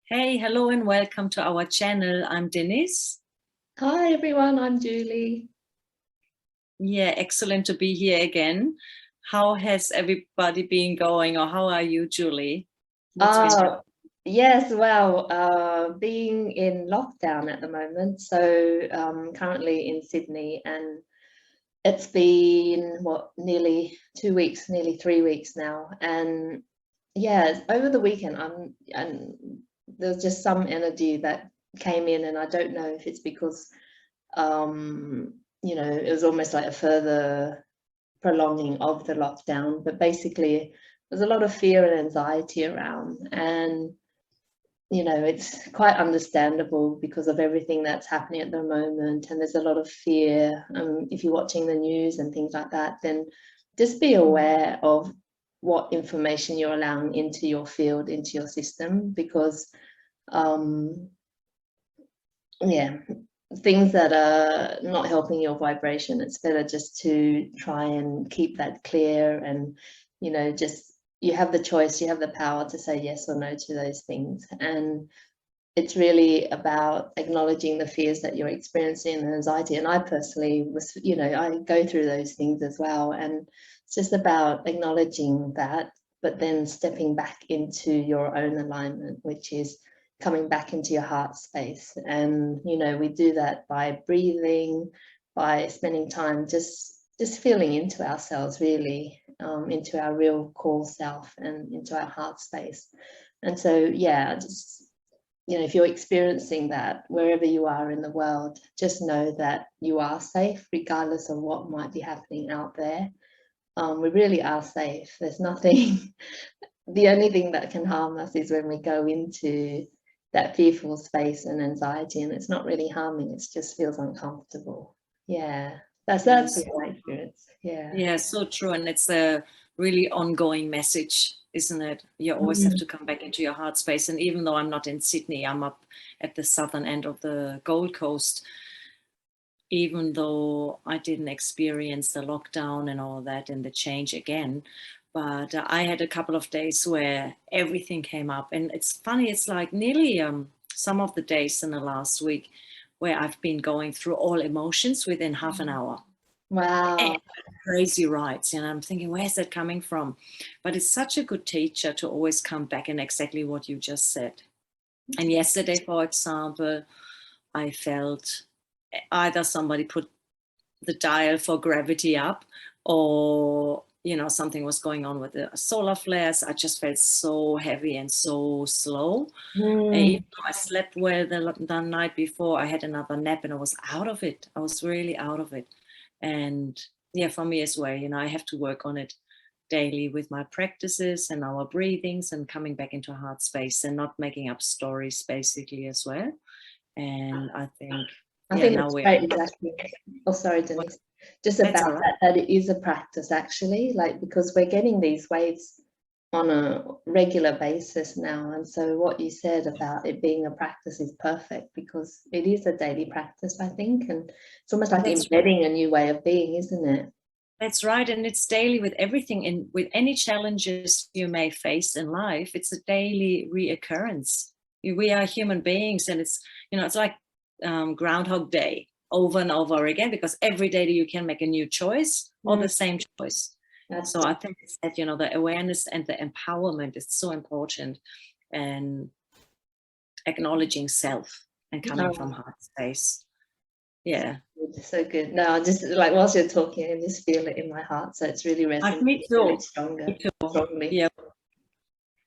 Hey, hello and welcome to our channel. I'm Deniz. Hi everyone, I'm Julie. Yeah, excellent to be here again. How has everybody been going, or how are you, Julie? What's been happening? Yes, well, being in lockdown at the moment, so currently in Sydney, and it's been nearly 2 weeks, nearly 3 weeks now, and yeah, over the weekend, and there's just some energy that came in, and I don't know if it's because it was almost like a further prolonging of the lockdown, but basically there's a lot of fear and anxiety around, and it's quite understandable because of everything that's happening at the moment, and there's a lot of fear. If you're watching the news and things like that, then just be aware of what information you're allowing into your field, into your system, because yeah, things that are not helping your vibration, it's better just to try and keep that clear, and just, you have the choice, you have the power to say yes or no to those things. And it's really about acknowledging the fears that you're experiencing and anxiety. And I personally was, I go through those things as well, and it's just about acknowledging that, but then stepping back into your own alignment, which is coming back into your heart space. And we do that by breathing, by spending time just feeling into ourselves, really, into our real core self and into our heart space. And so, yeah, just, if you're experiencing that wherever you are in the world, just know that you are safe regardless of what might be happening out there. We really are safe. There's nothing, the only thing that can harm us is when we go into that fearful space and anxiety, and it's not really harming, it just feels uncomfortable. Yeah, that's my experience. Yeah, so true. And it's a really ongoing message, isn't it? You always have to come back into your heart space. And even though I'm not in Sydney, I'm up at the southern end of the Gold Coast. Even though I didn't experience the lockdown and all that and the change again, but I had a couple of days where everything came up. And it's funny, it's like nearly some of the days in the last week where I've been going through all emotions within half an hour. Wow. And crazy rides, and I'm thinking, where's that coming from? But it's such a good teacher to always come back in exactly what you just said. And yesterday, for example, I felt either somebody put the dial for gravity up, or something was going on with the solar flares. I just felt so heavy and so slow. And even though I slept well the night before, I had another nap and I was out of it. I was really out of it. And yeah, for me as well, I have to work on it daily with my practices and our breathings and coming back into heart space and not making up stories, basically, as well. And I think now that's we're right, exactly. Oh, sorry, Denise. Just about that it is a practice, actually, like, because we're getting these waves on a regular basis now. And so what you said about it being a practice is perfect, because it is a daily practice, I think, and it's almost like embedding a new way of being, isn't it? That's right. And it's daily with everything, and with any challenges you may face in life, it's a daily reoccurrence. We are human beings, and it's like Groundhog Day over and over again, because every day you can make a new choice or the same choice. So I think it's that, the awareness and the empowerment is so important, and acknowledging self and coming from heart space. Yeah. So good. No, I just, like, whilst you're talking, I just feel it in my heart. So it's really resonating. Me too. Strongly. Yeah.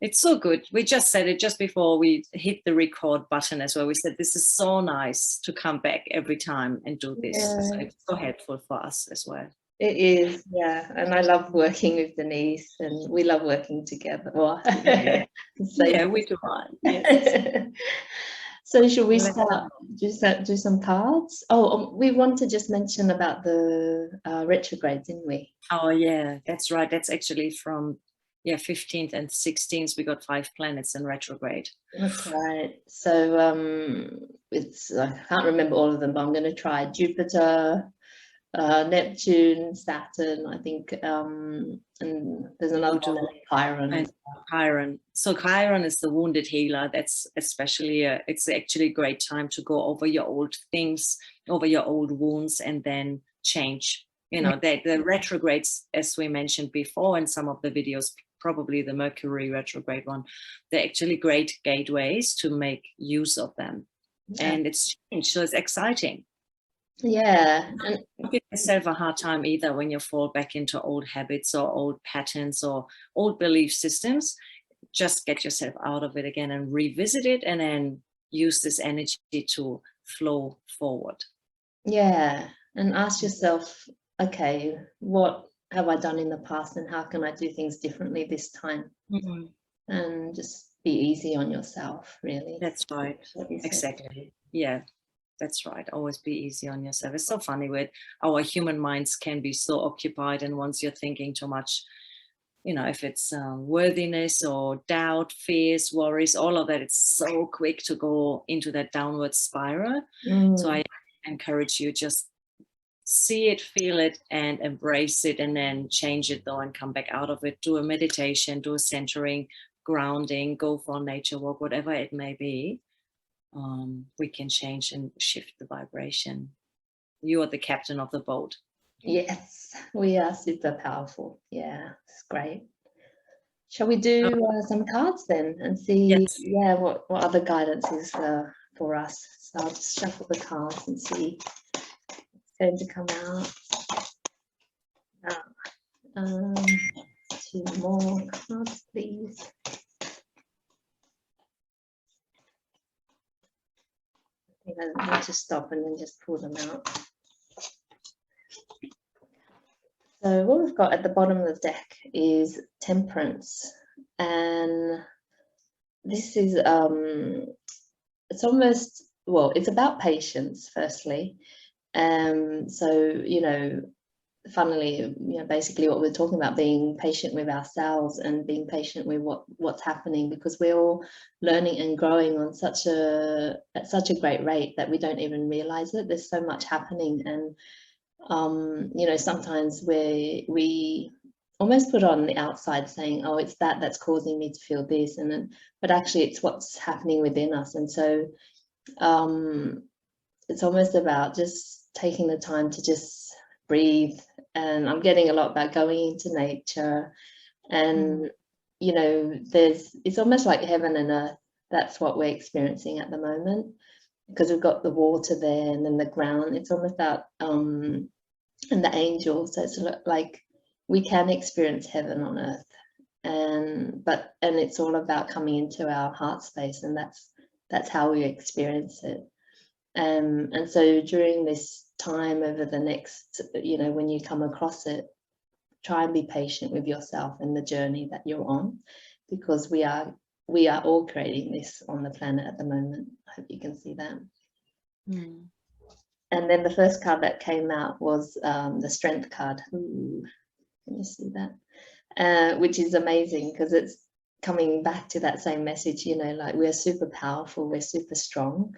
It's so good. We just said it just before we hit the record button as well. We said this is so nice to come back every time and do this. Yeah. So it's so helpful for us as well. It is, yeah. And I love working with Denise, and we love working together. Well, yeah, we do. Yes. So should we start, do some cards? Oh, we want to just mention about the retrograde, didn't we? Oh, yeah, that's right. That's actually from 15th and 16th. We got 5 planets in retrograde. That's right. So it's, I can't remember all of them, but I'm going to try Jupiter, Neptune, Saturn, I think, and there's another one, Chiron. And Chiron. So Chiron is the wounded healer. That's especially it's actually a great time to go over your old things, over your old wounds, and then change. You know, the retrogrades, as we mentioned before in some of the videos, probably the Mercury retrograde one, they're actually great gateways to make use of them. And it's changed, so it's exciting. Yeah. And don't give yourself a hard time either when you fall back into old habits or old patterns or old belief systems. Just get yourself out of it again and revisit it, and then use this energy to flow forward. Yeah. And ask yourself, okay, what have I done in the past and how can I do things differently this time? Mm-hmm. And just be easy on yourself, really. That's right. Exactly. Yeah. That's right. Always be easy on yourself. It's so funny with our human minds can be so occupied, and once you're thinking too much, you know, if it's worthiness or doubt, fears, worries, all of that, it's so quick to go into that downward spiral. So I encourage you, just see it, feel it, and embrace it, and then change it though and come back out of it. Do a meditation, do a centering, grounding, go for a nature walk, whatever it may be. We can change and shift the vibration. You are the captain of the boat. Yes, we are super powerful. Yeah, it's great. Shall we do some cards then and see, yes, what other guidance is for us? So I'll just shuffle the cards and see what's going to come out. 2 more cards, please. I think I need to stop and then just pull them out. So what we've got at the bottom of the deck is Temperance, and this is it's almost, well, it's about patience firstly. So, you know, funnily, you know, basically what we're talking about, being patient with ourselves and being patient with what's happening, because we're all learning and growing on at such a great rate that we don't even realize it. There's so much happening, and you know, sometimes we almost put on the outside saying, oh, it's that's causing me to feel this, and then, but actually it's what's happening within us. And so it's almost about just taking the time to just breathe. And I'm getting a lot about going into nature, and you know, it's almost like heaven and earth. That's what we're experiencing at the moment, because we've got the water there and then the ground. It's almost about and the angels. So it's like we can experience heaven on earth, and it's all about coming into our heart space, and that's how we experience it. And so during this time, over the next, you know, when you come across it, try and be patient with yourself and the journey that you're on, because we are all creating this on the planet at the moment. I hope you can see that. And then the first card that came out was the Strength card. Ooh, can you see that? Which is amazing, because it's coming back to that same message, you know, like we're super powerful, we're super strong.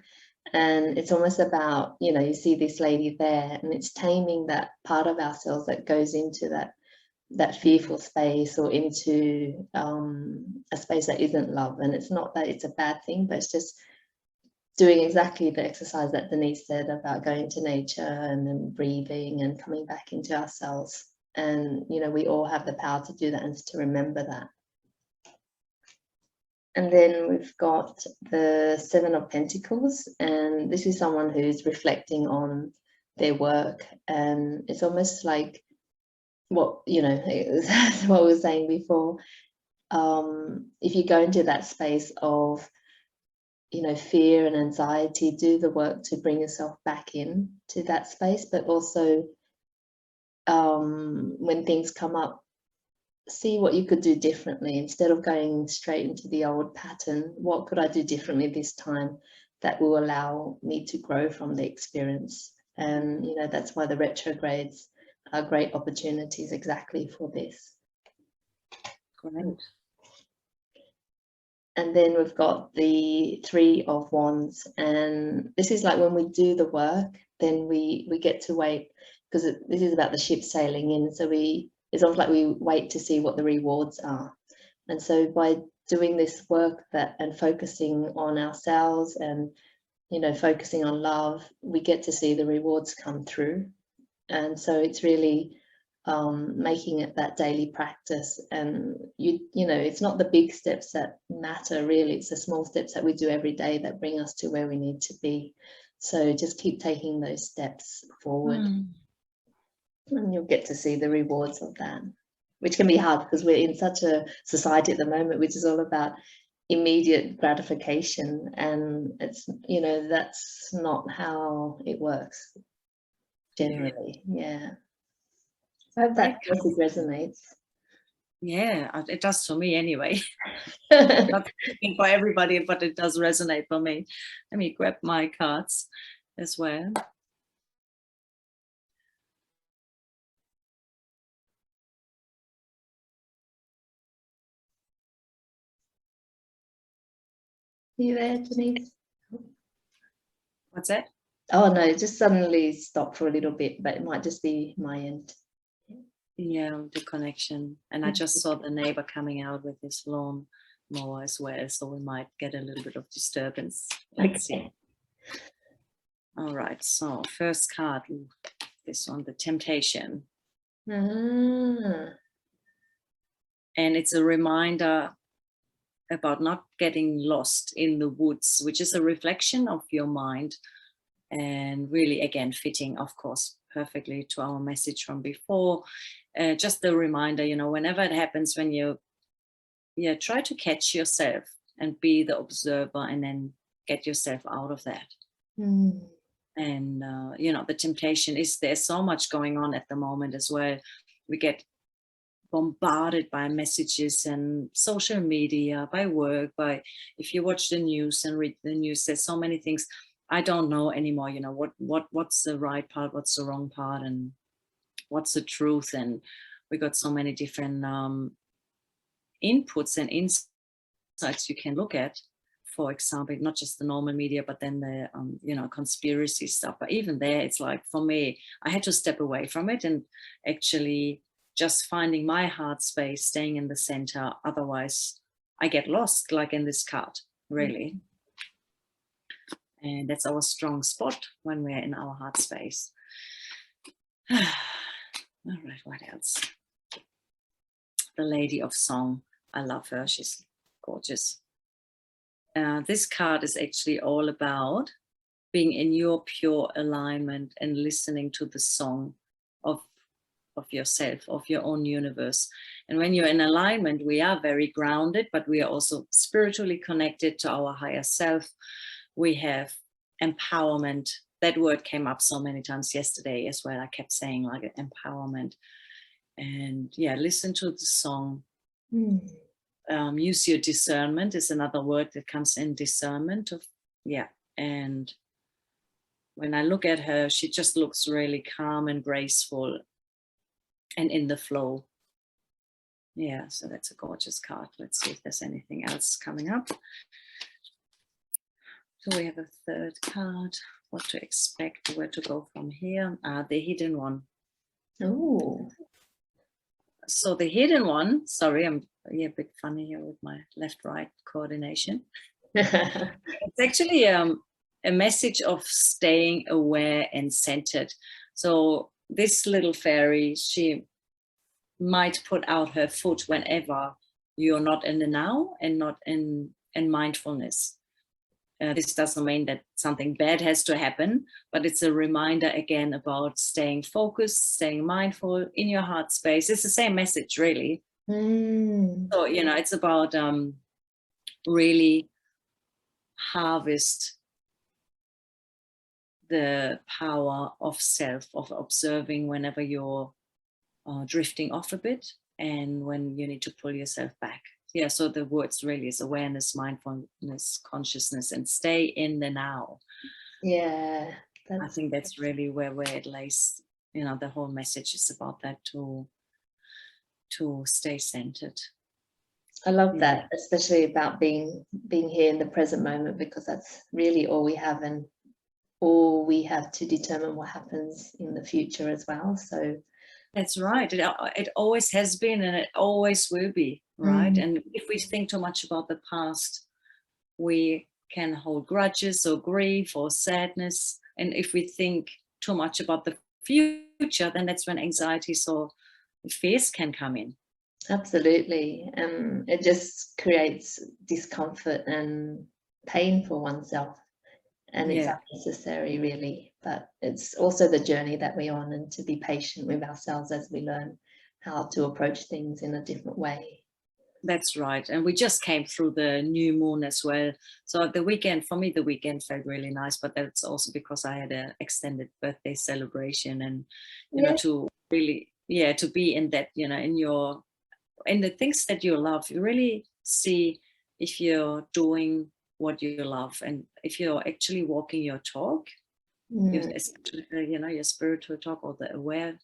And it's almost about, you know, you see this lady there, and it's taming that part of ourselves that goes into that fearful space, or into a space that isn't love. And it's not that it's a bad thing, but it's just doing exactly the exercise that Deniz said about going to nature and then breathing and coming back into ourselves. And, you know, we all have the power to do that and to remember that. And then we've got the Seven of Pentacles, and this is someone who's reflecting on their work. And it's almost like what, you know, what we were saying before. If you go into that space of, you know, fear and anxiety, do the work to bring yourself back in to that space. But also when things come up, see what you could do differently. Instead of going straight into the old pattern, what could I do differently this time that will allow me to grow from the experience? And, you know, that's why the retrogrades are great opportunities exactly for this. Great. And then we've got the Three of Wands, and this is like when we do the work, then we get to wait, because this is about the ship sailing in, so it's almost like we wait to see what the rewards are. And so by doing this work and focusing on ourselves and, you know, focusing on love, we get to see the rewards come through. And so it's really making it that daily practice. And you know, it's not the big steps that matter really, it's the small steps that we do every day that bring us to where we need to be. So just keep taking those steps forward, and you'll get to see the rewards of that, which can be hard because we're in such a society at the moment which is all about immediate gratification, and it's, you know, that's not how it works generally. Yeah, I hope that message resonates. Yeah, it does for me anyway. Not speaking for everybody, but it does resonate for me. Let me grab my cards as well. Are you there, Deniz? What's that? Oh no, it just suddenly stopped for a little bit, but it might just be my end. Yeah, the connection. And I just saw the neighbor coming out with his lawn mower as well, so we might get a little bit of disturbance. Let's see. All right, so first card, this one, the temptation. Ah. And it's a reminder about not getting lost in the woods, which is a reflection of your mind, and really, again, fitting, of course, perfectly to our message from before. Just a reminder, you know, whenever it happens, when you try to catch yourself and be the observer, and then get yourself out of that. And you know, the temptation is, there's so much going on at the moment as well. We get bombarded by messages and social media, by work, by, if you watch the news and read the news, there's so many things. I don't know anymore, you know, what's the right part, what's the wrong part, and what's the truth. And we got so many different inputs and insights you can look at. For example, not just the normal media, but then the you know, conspiracy stuff. But even there, it's like, for me, I had to step away from it and actually just finding my heart space, staying in the center. Otherwise, I get lost, like in this card, really. And that's our strong spot when we're in our heart space. All right, what else? The Lady of Song. I love her. She's gorgeous. This card is actually all about being in your pure alignment and listening to the song of yourself, of your own universe. And when you're in alignment, we are very grounded, but we are also spiritually connected to our higher self. We have empowerment. That word came up so many times yesterday as well. I kept saying, like, empowerment. And yeah, listen to the song. Use your discernment is another word that comes in, discernment of, yeah. And when I look at her, she just looks really calm and graceful and in the flow. Yeah, so that's a gorgeous card. Let's see if there's anything else coming up. So we have a third card. What to expect, where to go from here. The hidden one. Oh. So the hidden one, sorry, I'm a bit funny here with my left-right coordination. It's actually a message of staying aware and centered. So this little fairy, she might put out her foot whenever you're not in the now and not in mindfulness. This doesn't mean that something bad has to happen, but it's a reminder again about staying focused, staying mindful in your heart space. It's the same message, really. So, you know, it's about really harvest the power of self, of observing whenever you're drifting off a bit and when you need to pull yourself back. Yeah, so the words really is awareness, mindfulness, consciousness, and stay in the now. Yeah, I think that's really where it lays. You know, the whole message is about that, to stay centered. I love that, especially about being here in the present moment, because that's really all we have. And or we have to determine what happens in the future as well. So That's right. It always has been and it always will be, right? And if we think too much about the past, we can hold grudges or grief or sadness. And if we think too much about the future, then that's when anxieties or fears can come in. absolutely. It just creates discomfort and pain for oneself. And it's Yeah, unnecessary, really. But it's also the journey that we're on, and to be patient with ourselves as we learn how to approach things in a different way. that's right. And we just came through the new moon as well. So the weekend, for me, the weekend felt really nice, but that's also because I had an extended birthday celebration and, you know, Yeah. to really, to be in that, you know, in the things that you love, you really see if you're doing what you love and if you're actually walking your talk, you know, your spiritual talk or the aware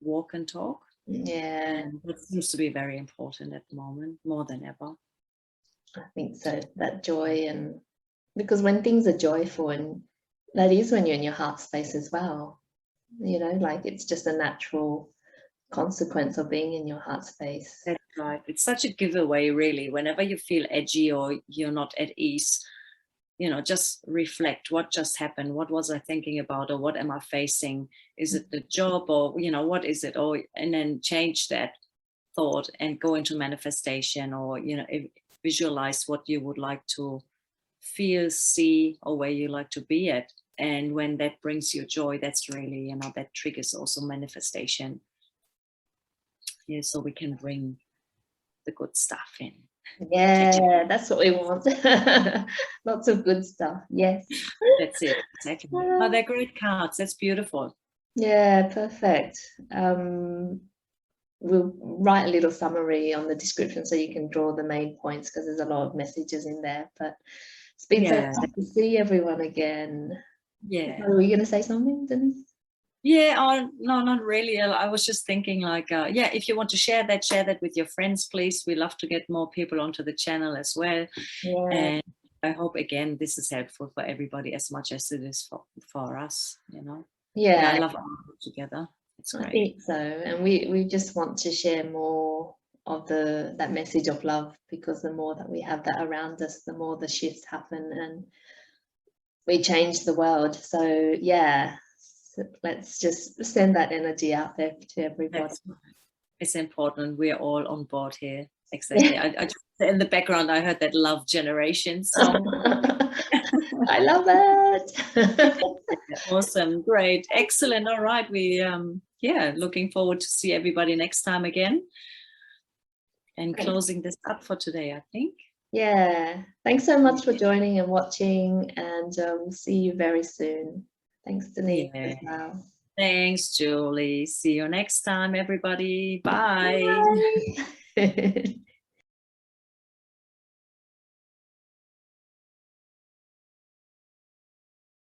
walk and talk. Yeah, And that seems to be very important at the moment, more than ever. I think so. That joy, and because when things are joyful, and that is when you're in your heart space as well, you know, like it's just a natural consequence of being in your heart space. That's right. It's such a giveaway, really. Whenever you feel edgy or you're not at ease, you know, just reflect what just happened. What was I thinking about, or what am I facing? Is it the job, or, you know, what is it? Or, and then change that thought and go into manifestation, or, you know, visualize what you would like to feel, see, or where you like to be at. And when that brings you joy, that's really, you know, that triggers also manifestation. Yeah, so we can bring the good stuff in. Yeah, that's what we want. Lots of good stuff. Yes. That's it. Exactly. Oh, they're great cards. That's beautiful. Yeah, perfect. We'll write a little summary on the description so you can draw the main points, because there's a lot of messages in there. But it's been so Yeah. nice to see everyone again. Yeah. Were you going to say something, Deniz? Yeah. Oh, no, not really. I was just thinking like, if you want to share that with your friends, please. We love to get more people onto the channel as well. Yeah. And I hope, again, this is helpful for everybody as much as it is for us, you know. Yeah, I Yeah, love our work together. It's I great. think so. And we just want to share more of that message of love, because the more that we have that around us, the more the shifts happen and we change the world. So yeah, let's just send that energy out there to everybody. It's important. We are all on board here. Exactly. I just, in the background, I heard that Love Generation song. I love it. Awesome. Great. Excellent. All right. We, looking forward to see everybody next time again. And closing this up for today, I think. Yeah. Thanks so much for joining and watching, and see you very soon. Thanks, Deniz, as well. Thanks, Julie. See you next time, everybody. Bye. Bye.